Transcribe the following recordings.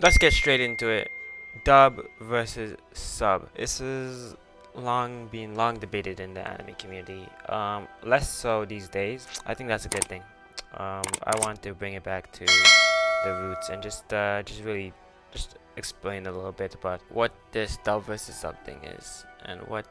Let's get straight into it. Dub versus sub. This is long debated in the anime community. Less so these days. I think that's a good thing. I want to bring it back to the roots and just really just explain a little bit about what this dub versus sub thing is and what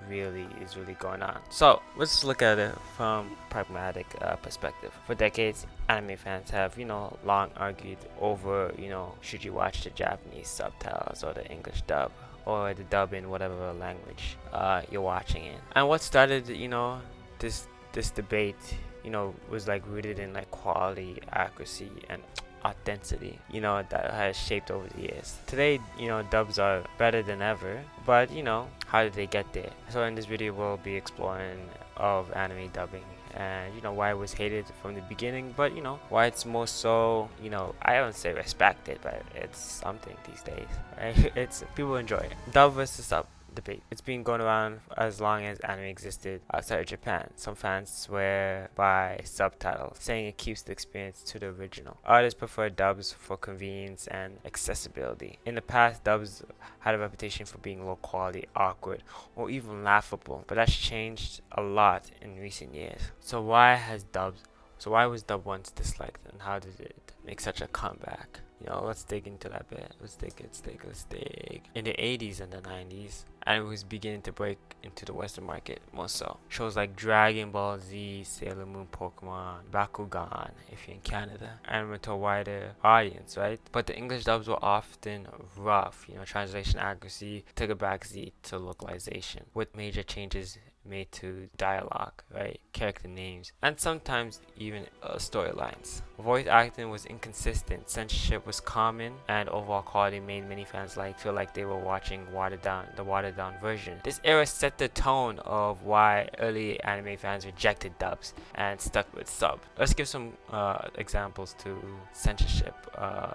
really is really going on. So let's look at it from pragmatic perspective. For decades, anime fans have long argued over should you watch the Japanese subtitles or the English dub or the dub in whatever language you're watching in. And what started this debate was like rooted in like quality, accuracy, and authenticity that has shaped over the years. Today dubs are better than ever, but how did they get there? So in this video we'll be exploring of anime dubbing and why it was hated from the beginning, but why it's more so I don't say respected, but it's something these days, right? It's people enjoy it. Dub versus sub debate. It's been going around as long as anime existed outside of Japan. Some fans swear by subtitles, saying it keeps the experience to the original. Others prefer dubs for convenience and accessibility. In the past, dubs had a reputation for being low quality, awkward, or even laughable, but that's changed a lot in recent years. So why was dub once disliked, and how did it make such a comeback? Let's dig into that bit. Let's dig. In the 80s and the 90s, anime was beginning to break into the Western market more so. Shows like Dragon Ball Z, Sailor Moon, Pokemon, Bakugan, if you're in Canada, anime to a wider audience, right? But the English dubs were often rough. Translation accuracy took a backseat to localization, with major changes made to dialogue, right, character names, and sometimes even storylines. Voice acting was inconsistent, censorship was common, and overall quality made many fans feel like they were watching the watered down version. This era set the tone of why early anime fans rejected dubs and stuck with sub. Let's give some examples to censorship.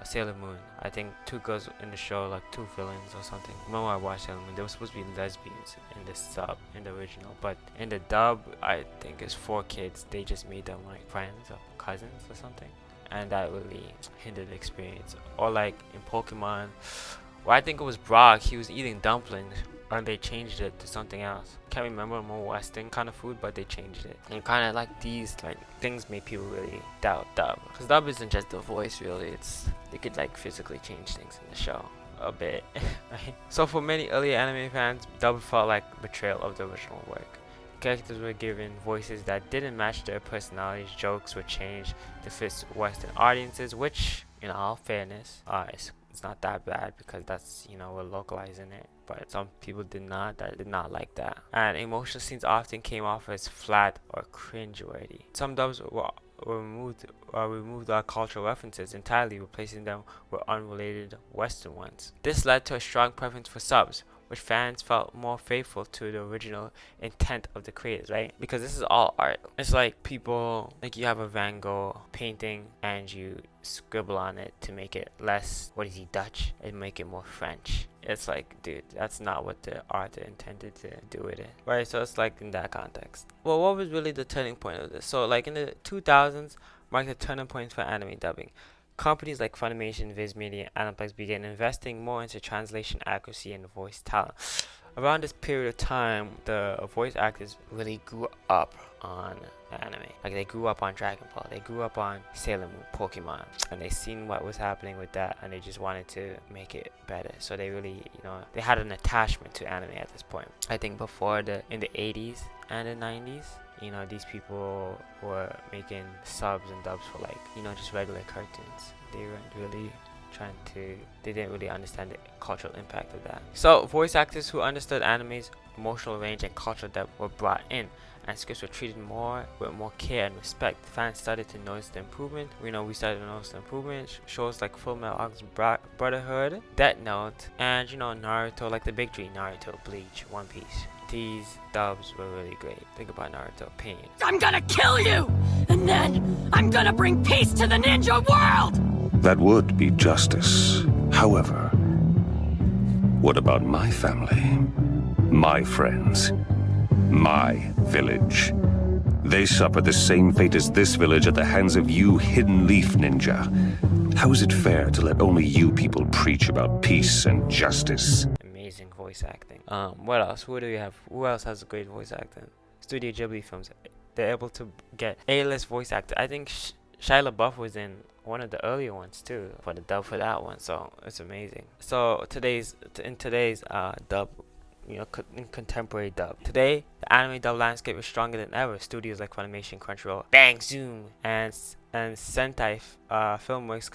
Sailor Moon. I think two girls in the show, like two villains or something. Remember I watched Sailor Moon, they were supposed to be lesbians in the sub, in the original. But in the dub, I think it's 4 kids. They just made them like friends or cousins or something. And that really hindered the experience. Or like in Pokemon, well, I think it was Brock, he was eating dumplings. And they changed it to something else. Can't remember, more Western kind of food, but they changed it. And kind of like these things made people really doubt dub. Because dub isn't just the voice really, they could physically change things in the show a bit, right? So for many early anime fans, dub felt like betrayal of the original work. Characters were given voices that didn't match their personalities, jokes were changed to fit Western audiences, which, in all fairness, it's not that bad because that's, we're localizing it. But some people did not like that. And emotional scenes often came off as flat or cringeworthy. Some dubs were removed cultural references entirely, replacing them with unrelated Western ones. This led to a strong preference for subs, which fans felt more faithful to the original intent of the creators, right? Because this is all art. It's like people, you have a Van Gogh painting and you scribble on it to make it less, what is he, Dutch? And make it more French. It's like, dude, that's not what the author intended to do with it, right? So it's like in that context. Well, what was really the turning point of this? So in the 2000s marked a turning point for anime dubbing. Companies like Funimation, Viz Media, and Aniplex began investing more into translation accuracy and voice talent. Around this period of time, the voice actors really grew up on anime. They grew up on Dragon Ball, they grew up on Sailor Moon, Pokemon, and they seen what was happening with that, and they just wanted to make it better. So they really, they had an attachment to anime at this point. I think before in the 80s and the 90s, these people were making subs and dubs for just regular cartoons. They weren't really they didn't really understand the cultural impact of that. So voice actors who understood anime's emotional range and cultural depth were brought in, and scripts were treated with more care and respect. Fans started to notice the improvement. We started to notice the improvement. Shows like Full Metal Alchemist Brotherhood, Death Note, and Naruto, like the big three: Naruto, Bleach, One Piece. These dubs were really great. Think about Naruto, Pain. I'm gonna kill you! And then I'm gonna bring peace to the ninja world! That would be justice. However, what about my family? My friends? My village? They suffer the same fate as this village at the hands of you, Hidden Leaf Ninja. How is it fair to let only you people preach about peace and justice? Amazing voice acting. What else? Who do we have? Who else has great voice acting? Studio Ghibli films. They're able to get A-list voice actor. I think Shia LaBeouf was in one of the earlier ones too, for the dub for that one. So it's amazing. So in today's dub, in contemporary dub. Today, the anime dub landscape is stronger than ever. Studios like Funimation, Crunchyroll, Bang Zoom, and Sentai Filmworks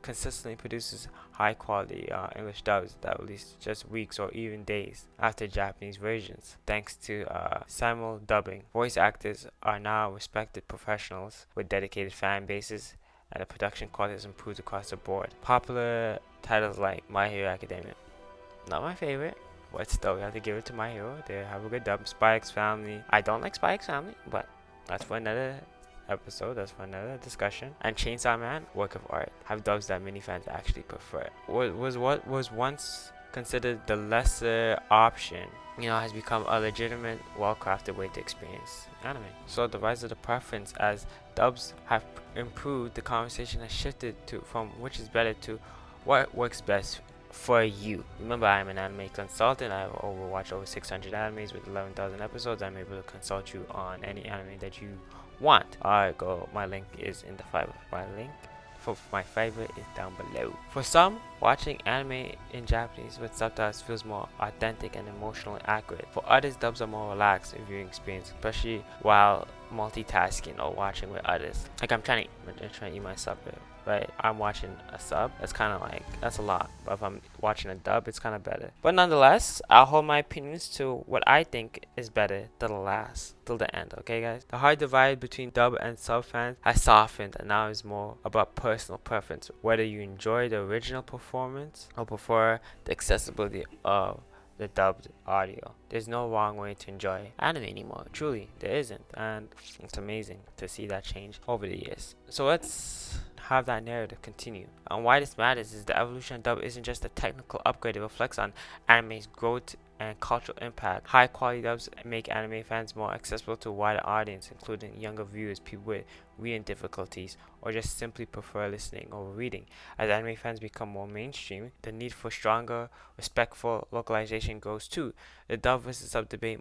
consistently produces high quality English dubs that release just weeks or even days after Japanese versions. Thanks to simul dubbing, voice actors are now respected professionals with dedicated fan bases, and the production quality has improved across the board. Popular titles like My Hero Academia, not my favorite, but still we have to give it to My Hero. They have a good dub. Spy X Family, I don't like Spy X Family, but that's for another episode, that's for another discussion. And Chainsaw Man, work of art, have dubs that many fans actually prefer. What was once considered the lesser option, has become a legitimate, well-crafted way to experience anime. So the rise of the preference as dubs have improved, the conversation has shifted from which is better to what works best for you. Remember, I'm an anime consultant. I've watched over 600 animes with 11,000 episodes. I'm able to consult you on any anime that you want. Alright, go. My link is in the Fiverr. My link for my Fiverr is down below. For some, watching anime in Japanese with subtitles feels more authentic and emotionally accurate. For others, dubs are more relaxed in viewing experience, especially while multitasking or watching with others. Like I'm trying to eat my supper, right? I'm watching a sub, that's kind of like, that's a lot. But if I'm watching a dub, it's kind of better. But nonetheless, I'll hold my opinions to what I think is better till the end, okay guys? The hard divide between dub and sub fans has softened, and now is more about personal preference, whether you enjoy the original performance or prefer the accessibility of the dubbed audio. There's no wrong way to enjoy anime anymore. Truly, there isn't, and it's amazing to see that change over the years. So let's have that narrative continue. And why this matters is the evolution of dub isn't just a technical upgrade, it reflects on anime's growth and cultural impact. High quality dubs make anime fans more accessible to a wider audience, including younger viewers, people with reading difficulties, or just simply prefer listening over reading. As anime fans become more mainstream, the need for stronger, respectful localization grows too. The dub versus sub debate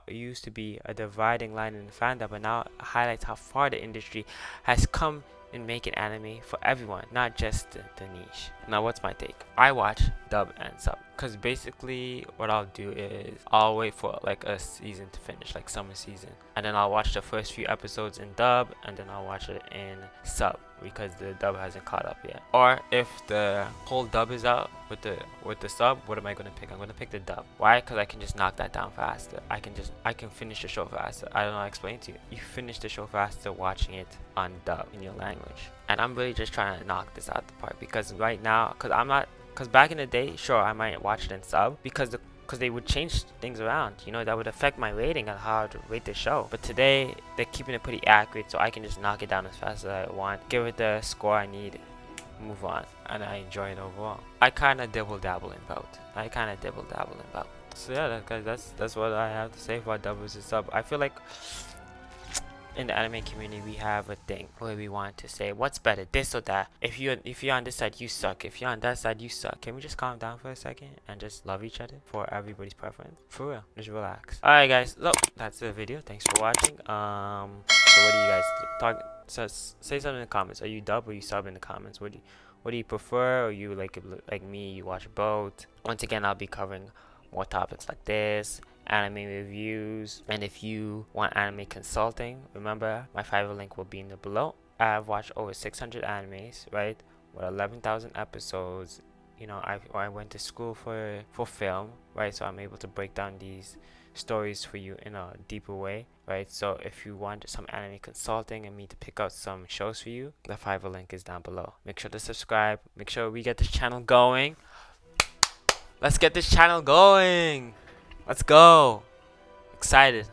used to be a dividing line in fandom, but now highlights how far the industry has come in making anime for everyone, not just the niche. Now, what's my take? I watch dub and sub, because basically what I'll do is I'll wait for like a season to finish, like summer season, and then I'll watch the first few episodes in dub, and then I'll watch it in sub because the dub hasn't caught up yet. Or if the whole dub is out with the sub, what am I gonna pick? I'm gonna pick the dub. Why? Because I can just knock that down faster. I can finish the show faster. I don't know how to explain it to you. You finish the show faster watching it on dub in your language. And I'm really just trying to knock this out the park, because right now, because back in the day, sure, I might watch it in sub because they would change things around, that would affect my rating on how to rate the show. But today, they're keeping it pretty accurate, so I can just knock it down as fast as I want, give it the score I need, move on, and I enjoy it overall. I kind of dibble dabble in both. So yeah, guys, that's what I have to say about dub versus sub. I feel like in the anime community we have a thing where we want to say what's better, this or that. If you're on this side, you suck. If you're on that side, you suck. Can we just calm down for a second and just love each other for everybody's preference? For real, just relax. Alright guys, look, that's the video. Thanks for watching. So what do you guys talk? So say something in the comments. Are you dub or you sub in the comments? What do you prefer? Or you like me, you watch both? Once again, I'll be covering more topics like this, anime reviews, and if you want anime consulting, remember my Fiverr link will be in the below. I've watched over 600 animes, right, with 11,000 episodes. I went to school for film, right, so I'm able to break down these stories for you in a deeper way, right? So if you want some anime consulting and me to pick out some shows for you, the Fiverr link is down below. Make sure to subscribe, make sure we get this channel going. Let's get this channel going. Let's go. Excited.